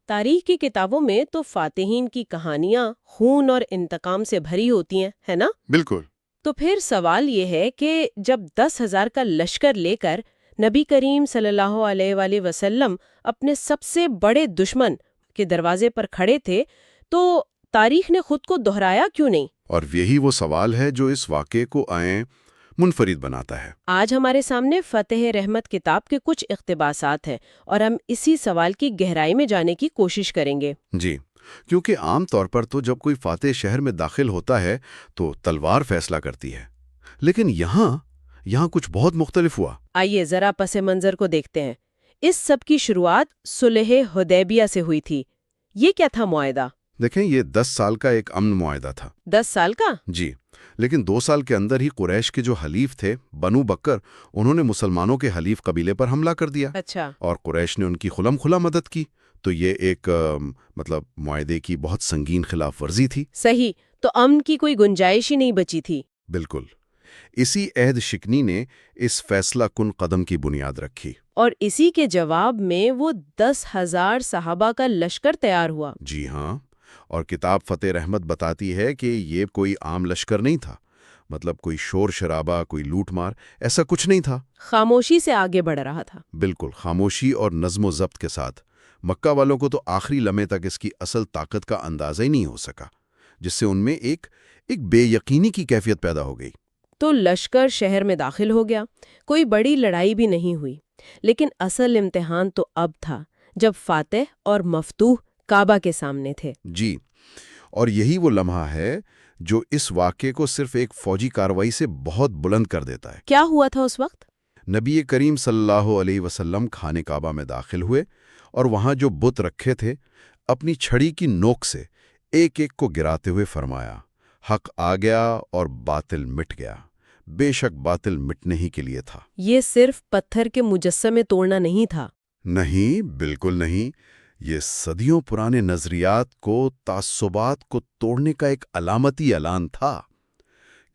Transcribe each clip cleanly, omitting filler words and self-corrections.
تاریخ کی کتابوں میں تو فاتحین کی کہانیاں خون اور انتقام سے بھری ہوتی ہیں، ہے نا؟ بالکل۔ تو پھر سوال یہ ہے کہ جب 10,000 کا لشکر لے کر نبی کریم صلی اللہ علیہ وآلہ وسلم اپنے سب سے بڑے دشمن کے دروازے پر کھڑے تھے تو تاریخ نے خود کو دہرایا کیوں نہیں؟ اور یہی وہ سوال ہے جو اس واقعے کو منفرد بناتا ہے۔ آج ہمارے سامنے فتح رحمت کتاب کے کچھ اقتباسات ہیں اور ہم اسی سوال کی گہرائی میں جانے کی کوشش کریں گے۔ جی، کیونکہ عام طور پر تو جب کوئی فاتح شہر میں داخل ہوتا ہے تو تلوار فیصلہ کرتی ہے، لیکن یہاں کچھ بہت مختلف ہوا۔ آئیے ذرا پس منظر کو دیکھتے ہیں۔ اس سب کی شروعات صلح حدیبیہ سے ہوئی تھی۔ یہ کیا تھا معاہدہ؟ دیکھیں، یہ 10 سال کا ایک امن معاہدہ تھا۔ 10 سال کا؟ جی، لیکن 2 سال کے اندر ہی قریش کے جو حلیف تھے بنو بکر، انہوں نے مسلمانوں کے حلیف قبیلے پر حملہ کر دیا۔ اچھا۔ اور قریش نے ان کی خلم خلا مدد کی، تو یہ ایک معاہدے کی بہت سنگین خلاف ورزی تھی۔ صحیح، تو امن کی کوئی گنجائش ہی نہیں بچی تھی۔ بالکل، اسی عہد شکنی نے اس فیصلہ کن قدم کی بنیاد رکھی۔ اور اسی کے جواب میں وہ 10,000 صحابہ کا لشکر تیار ہوا۔ جی ہاں، اور کتاب فتح رحمت بتاتی ہے کہ یہ کوئی عام لشکر نہیں تھا، کوئی شور شرابہ، کوئی لوٹ مار، ایسا کچھ نہیں تھا۔ خاموشی سے آگے بڑھ رہا تھا۔ بالکل، خاموشی اور نظم و ضبط کے ساتھ۔ مکہ والوں کو تو آخری لمحے تک اس کی اصل طاقت کا اندازہ ہی نہیں ہو سکا، جس سے ان میں ایک بے یقینی کی کیفیت پیدا ہو گئی۔ تو لشکر شہر میں داخل ہو گیا، کوئی بڑی لڑائی بھی نہیں ہوئی، لیکن اصل امتحان تو اب تھا جب فاتح اور مفتوح کعبہ کے سامنے تھے۔ جی، اور یہی وہ لمحہ ہے جو اس واقعے کو صرف ایک فوجی کارروائی سے بہت بلند کر دیتا ہے۔ کیا ہوا تھا اس وقت؟ نبی کریم صلی اللہ علیہ وسلم خانہ کعبہ میں داخل ہوئے اور وہاں جو بت رکھے تھے اپنی چھڑی کی نوک سے ایک ایک کو گراتے ہوئے فرمایا، حق آ گیا اور باطل مٹ گیا، بے شک باطل مٹنے ہی کے لیے تھا۔ یہ صرف پتھر کے مجسمے توڑنا نہیں تھا۔ نہیں، بالکل نہیں، یہ صدیوں پرانے نظریات کو، تعصبات کو توڑنے کا ایک علامتی اعلان تھا۔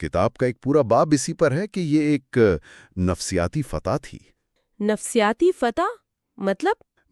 کتاب کا ایک پورا باب اسی پر ہے کہ یہ ایک نفسیاتی فتح تھی۔ نفسیاتی فتح؟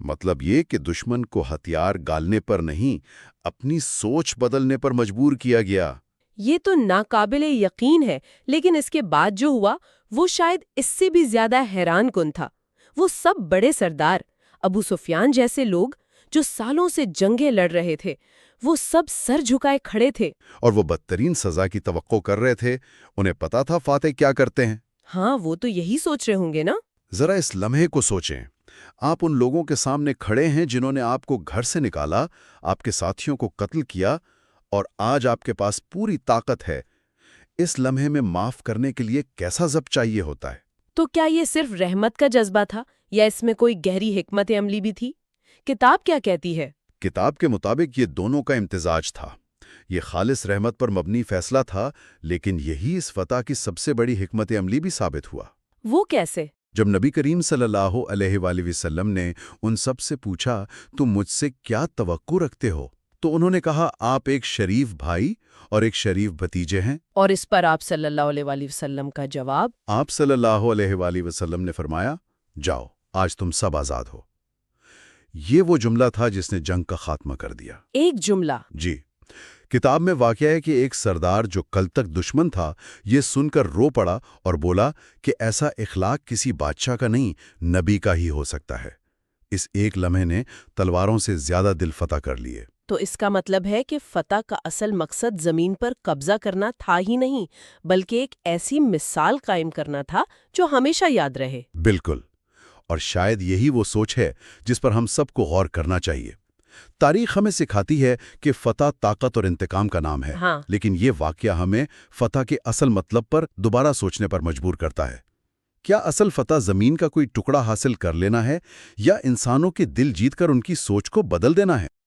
مطلب یہ کہ دشمن کو ہتھیار گالنے پر نہیں، اپنی سوچ بدلنے پر مجبور کیا گیا۔ یہ تو ناقابل یقین ہے، لیکن اس کے بعد جو ہوا وہ شاید اس سے بھی زیادہ حیران کن تھا۔ وہ سب بڑے سردار، ابو سفیان جیسے لوگ جو سالوں سے جنگیں لڑ رہے تھے، وہ سب سر جھکائے کھڑے تھے۔ اور وہ بدترین سزا کی توقع کر رہے تھے۔ انہیں پتا تھا فاتح کیا کرتے ہیں۔ ہاں، وہ تو یہی سوچ رہے ہوں گے نا۔ ذرا اس لمحے کو سوچیں، آپ ان لوگوں کے سامنے کھڑے ہیں جنہوں نے آپ کو گھر سے نکالا، آپ کے ساتھیوں کو قتل کیا، اور آج آپ کے پاس پوری طاقت ہے۔ اس لمحے میں معاف کرنے کے لیے کیسا ضبط چاہیے ہوتا ہے؟ تو کیا یہ صرف رحمت کا جذبہ تھا یا اس میں کوئی گہری حکمت عملی بھی تھی؟ کتاب کیا کہتی ہے؟ کتاب کے مطابق یہ دونوں کا امتزاج تھا۔ یہ خالص رحمت پر مبنی فیصلہ تھا، لیکن یہی اس فتح کی سب سے بڑی حکمت عملی بھی ثابت ہوا۔ وہ کیسے؟ جب نبی کریم صلی اللہ علیہ وآلہ وسلم نے ان سب سے پوچھا، تم مجھ سے کیا توقع رکھتے ہو؟ تو انہوں نے کہا، آپ ایک شریف بھائی اور ایک شریف بھتیجے ہیں۔ اور اس پر آپ صلی اللہ علیہ وآلہ وسلم کا جواب؟ آپ صلی اللہ علیہ وآلہ وسلم نے فرمایا، جاؤ، آج تم سب آزاد ہو۔ یہ وہ جملہ تھا جس نے جنگ کا خاتمہ کر دیا۔ ایک جملہ؟ جی، کتاب میں واقعہ ہے کہ ایک سردار جو کل تک دشمن تھا، یہ سن کر رو پڑا اور بولا کہ ایسا اخلاق کسی بادشاہ کا نہیں، نبی کا ہی ہو سکتا ہے۔ اس ایک لمحے نے تلواروں سے زیادہ دل فتح کر لیے۔ تو اس کا مطلب ہے کہ فتح کا اصل مقصد زمین پر قبضہ کرنا تھا ہی نہیں، بلکہ ایک ایسی مثال قائم کرنا تھا جو ہمیشہ یاد رہے۔ بالکل، اور شاید یہی وہ سوچ ہے جس پر ہم سب کو غور کرنا چاہیے۔ تاریخ ہمیں سکھاتی ہے کہ فتح طاقت اور انتقام کا نام ہے، ہاں، لیکن یہ واقعہ ہمیں فتح کے اصل مطلب پر دوبارہ سوچنے پر مجبور کرتا ہے۔ کیا اصل فتح زمین کا کوئی ٹکڑا حاصل کر لینا ہے، یا انسانوں کے دل جیت کر ان کی سوچ کو بدل دینا ہے؟